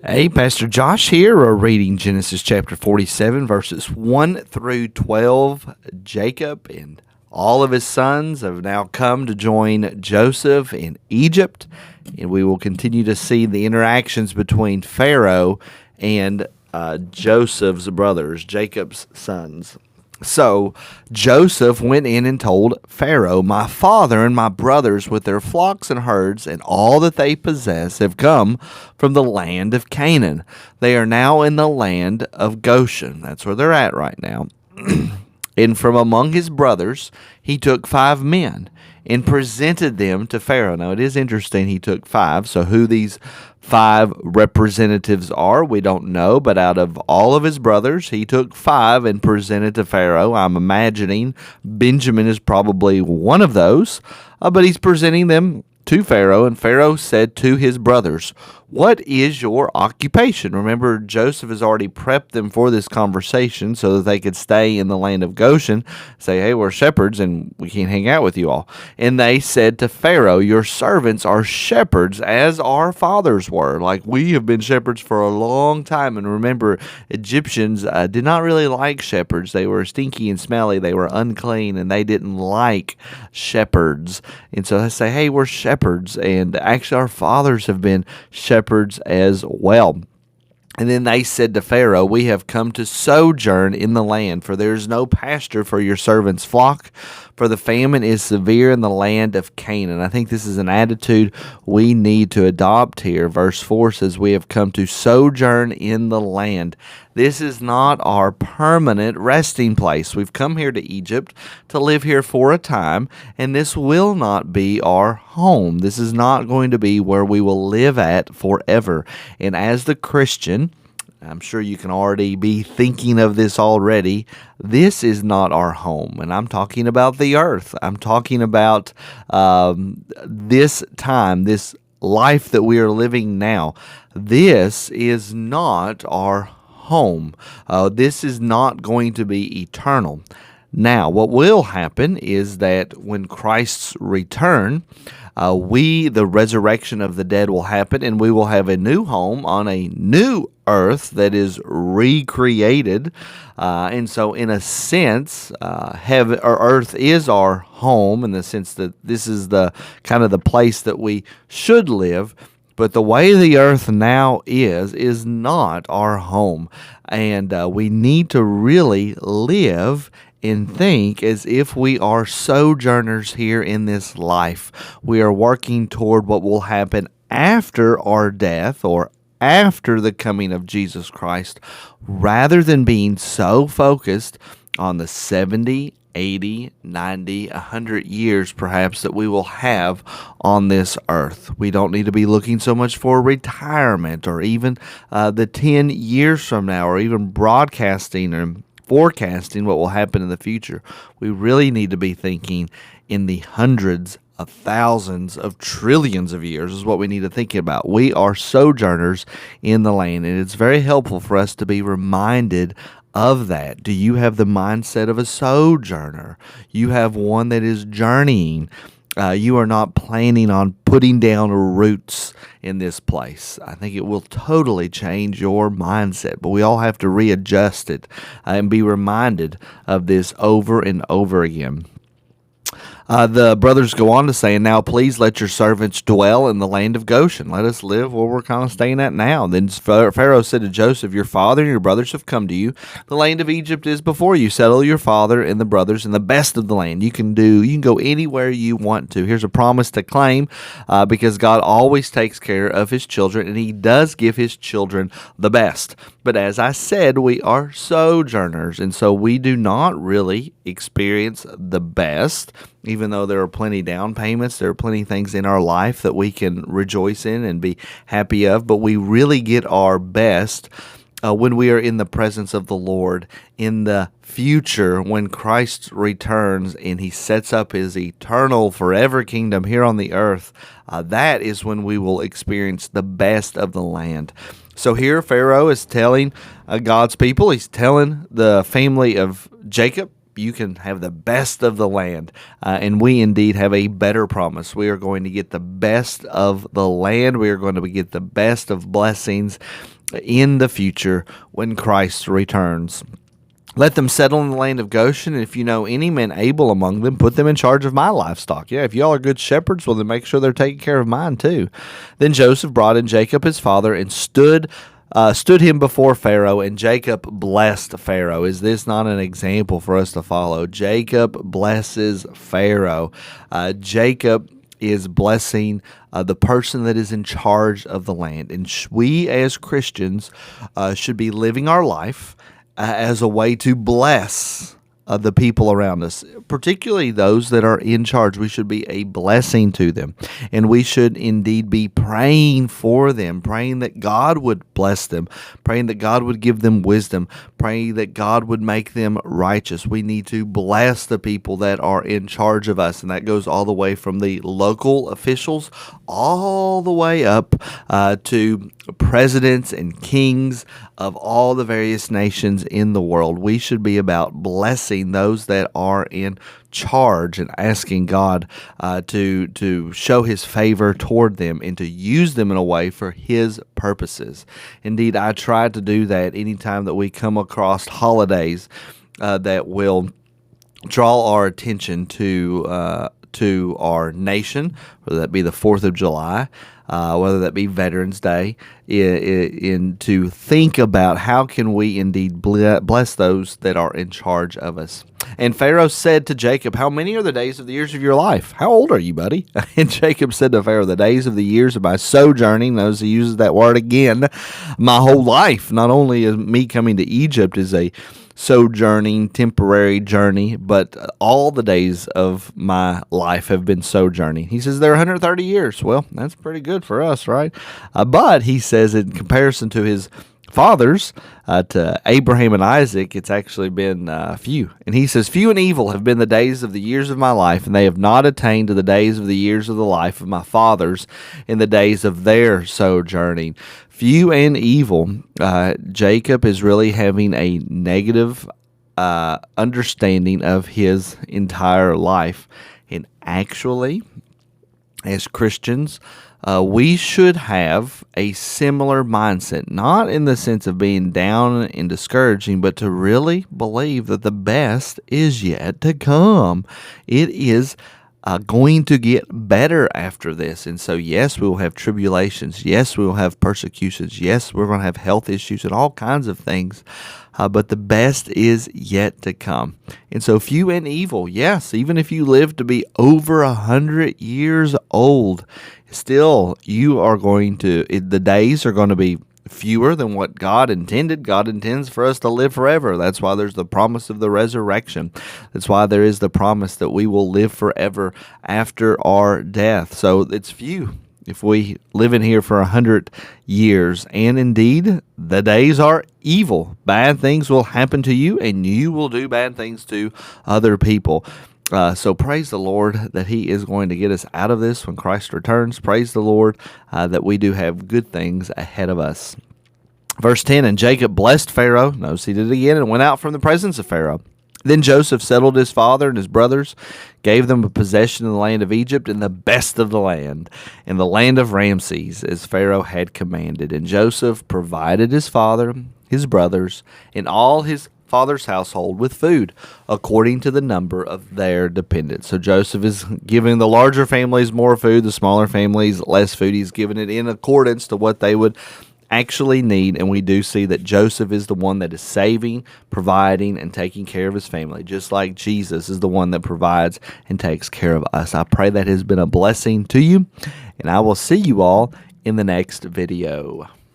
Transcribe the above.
Hey, Pastor Josh here. We're reading Genesis chapter 47, verses 1 through 12. Jacob and all of his sons have now come to join Joseph in Egypt, and we will continue to see the interactions between Pharaoh and Joseph's brothers, Jacob's sons. So Joseph went in and told Pharaoh, "My father and my brothers with their flocks and herds and all that they possess have come from the land of Canaan. They are now in the land of Goshen." That's where they're at right now. And from among his brothers he took 5 men and presented them to Pharaoh. Now it is interesting he took 5. So who these 5 representatives are, we don't know. But out of all of his brothers, he took 5 and presented to Pharaoh. I'm imagining Benjamin is probably one of those. But he's presenting them to Pharaoh, and Pharaoh said to his brothers, "What is your occupation?" Remember, Joseph has already prepped them for this conversation so that they could stay in the land of Goshen, say, "Hey, we're shepherds and we can't hang out with you all." And they said to Pharaoh, "Your servants are shepherds as our fathers were." Like, we have been shepherds for a long time. And remember, Egyptians did not really like shepherds. They were stinky and smelly. They were unclean, and they didn't like shepherds. And so they say, "Hey, we're shepherds. And actually our fathers have been shepherds as well." And then they said to Pharaoh, "We have come to sojourn in the land, for there is no pasture for your servants' flock, for the famine is severe in the land of Canaan." I think this is an attitude we need to adopt here. Verse 4 says, "We have come to sojourn in the land." This is not our permanent resting place. We've come here to Egypt to live here for a time, and this will not be our home. This is not going to be where we will live at forever. And as the Christian, I'm sure you can already be thinking of this already. This is not our home. And I'm talking about the earth. I'm talking about this time, this life that we are living now. This is not our home. This is not going to be eternal. Now, what will happen is that when Christ's return, the resurrection of the dead will happen, and we will have a new home on a new earth that is recreated. And so, in a sense, heaven or earth is our home in the sense that this is the kind of the place that we should live. But the way the earth now is not our home. And we need to really live and think as if we are sojourners here in this life. We are working toward what will happen after our death or after the coming of Jesus Christ, rather than being so focused on the 70, 80, 90, 100 years perhaps that we will have on this earth. We don't need to be looking so much for retirement or even the 10 years from now, or even broadcasting or forecasting what will happen in the future. We really need to be thinking in the hundreds of thousands of trillions of years is what we need to think about. We are sojourners in the land, and it's very helpful for us to be reminded of that. Do you have the mindset of a sojourner? You have one that is journeying. You are not planning on putting down roots in this place. I think it will totally change your mindset, but we all have to readjust it and be reminded of this over and over again. The brothers go on to say, "And now please let your servants dwell in the land of Goshen. Let us live where we're kind of staying at now." Then Pharaoh said to Joseph, "Your father and your brothers have come to you. The land of Egypt is before you. Settle your father and the brothers in the best of the land. You can go anywhere you want to." Here's a promise to claim, because God always takes care of his children, and he does give his children the best. But as I said, we are sojourners, and so we do not really experience the best. Even though there are plenty down payments, there are plenty of things in our life that we can rejoice in and be happy of, but we really get our best when we are in the presence of the Lord in the future, when Christ returns and he sets up his eternal forever kingdom here on the earth. That is when we will experience the best of the land. So here Pharaoh is telling God's people, he's telling the family of Jacob, you can have the best of the land. And we indeed have a better promise. We are going to get the best of the land. We are going to get the best of blessings in the future when Christ returns. Let them settle in the land of Goshen, and if you know any men able among them, put them in charge of my livestock. Yeah, if y'all are good shepherds, well, then make sure they're taking care of mine too. Then Joseph brought in Jacob his father and stood him before Pharaoh, and Jacob blessed Pharaoh. Is this not an example for us to follow? Jacob blesses Pharaoh. Jacob is blessing the person that is in charge of the land. And we as Christians should be living our life as a way to bless the people around us, particularly those that are in charge. We should be a blessing to them, and we should indeed be praying for them, praying that God would bless them, praying that God would give them wisdom, praying that God would make them righteous. We need to bless the people that are in charge of us, and that goes all the way from the local officials all the way up to presidents and kings of all the various nations in the world. We should be about blessing those that are in charge and asking God to show His favor toward them and to use them in a way for His purposes. Indeed, I try to do that anytime that we come across holidays that will draw our attention to our nation, whether that be the 4th of July, whether that be Veterans Day, in to think about how can we indeed bless those that are in charge of us. And Pharaoh said to Jacob, how many are the days of the years of your life? How old are you, buddy? And Jacob said to Pharaoh, the days of the years of my sojourning. Notice he uses that word again. My whole life, not only is me coming to Egypt is a sojourning, temporary journey, but all the days of my life have been sojourning. He says they're 130 years. Well, that's pretty good for us, right? But he says in comparison to his fathers, to Abraham and Isaac, it's actually been few. And he says, few and evil have been the days of the years of my life, and they have not attained to the days of the years of the life of my fathers in the days of their sojourning. Few and evil. Jacob is really having a negative understanding of his entire life. And actually, as Christians, we should have a similar mindset, not in the sense of being down and discouraging, but to really believe that the best is yet to come. It is going to get better after this. And so, yes, we will have tribulations. Yes, we will have persecutions. Yes, we're going to have health issues and all kinds of things. But the best is yet to come. And so few and evil, yes, even if you live to be over 100 years old, still you are going to, the days are going to be fewer than what God intended. God intends for us to live forever. That's why there's the promise of the resurrection. That's why there is the promise that we will live forever after our death. So it's few if we live in here for 100 years. And indeed, the days are evil. Bad things will happen to you, and you will do bad things to other people. So praise the Lord that He is going to get us out of this when Christ returns. Praise the Lord that we do have good things ahead of us. Verse 10, and Jacob blessed Pharaoh. Notice he did it again, and went out from the presence of Pharaoh. Then Joseph settled his father and his brothers, gave them a possession in the land of Egypt and the best of the land, in the land of Ramses, as Pharaoh had commanded. And Joseph provided his father, his brothers, and all his father's household with food according to the number of their dependents. So Joseph is giving the larger families more food, the smaller families less food. He's giving it in accordance to what they would actually need, and we do see that Joseph is the one that is saving, providing, and taking care of his family, just like Jesus is the one that provides and takes care of us. I pray that has been a blessing to you, and I will see you all in the next video.